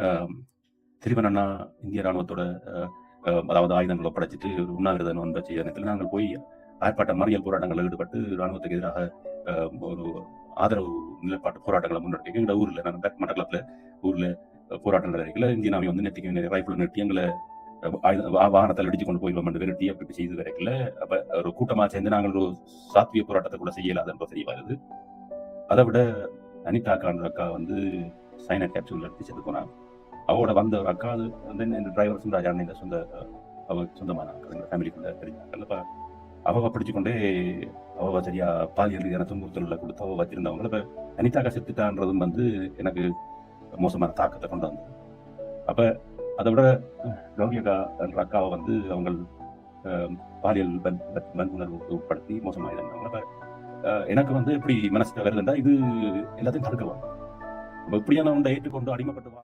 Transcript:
அம் திரிபன் அண்ணா இந்திய ராணுவத்தோட அதாவது ஆயுதங்கள ஒப்படைச்சுட்டு உண்ணாவிரத நோன்பு செய்ய நேரத்தில நாங்கள் போய் ஆர்ப்பாட்ட மறியல் போராட்டங்கள்ல ஈடுபட்டு ராணுவத்துக்கு எதிராக ஒரு ஆதரவு நிலைப்பாட்டு போராட்டங்கள முன்னெடுக்க எங்க ஊர்ல நாங்க மட்டக்களப்புல ஊர்ல போராட்டம் நடக்கல இந்திய நாவி வந்து நெத்திக்கு ரைஃபிள் நிறுத்தி எங்கள வாகனத்தால் இடிச்சு கொண்டு போயிடுவோம் என்று விரட்டி அப்படி செய்து வரைக்கல. அப்ப ஒரு கூட்டமா சேர்ந்து நாங்கள் ஒரு சாத்விய போராட்டத்தை கூட செய்யலாது என்ற தெரிய வருது. அதை விட அனிதா அக்கான்ற அக்கா வந்து சைனட் கேப்சூல் எடுத்து செத்து போனாங்க. அவரோட வந்த ஒரு அக்கா அது வந்து இந்த டிரைவர் சுந்தராஜான் இந்த அவ சொந்தமான எங்க ஃபேமிலிக்குள்ள தெரிஞ்சாங்கல்ல. அவ பிடிச்சுக்கொண்டே அவ சரியா பாலியல் ரீதியான துன்புறுத்தல்களை கொடுத்து அவ வச்சிருந்தவங்கள இப்ப அனிதா அக்கா செத்துட்டான்றதும் வந்து எனக்கு மோசமான தாக்கத்தை கொண்டு வந்தது. அப்ப அதை விட கௌரி அக்கா என்ற அக்காவை வந்து அவங்க பாலியல் வன்புணர்வுக்கு உட்படுத்தி மோசமாயிருந்தாங்க. அப்ப எனக்கு வந்து எப்படி மனசுல வருதுன்னா இது எல்லாத்தையும் தடுக்கலாம். இப்படியான ஒன்றை ஏற்றுக்கொண்டு அடிமைப்பட்டு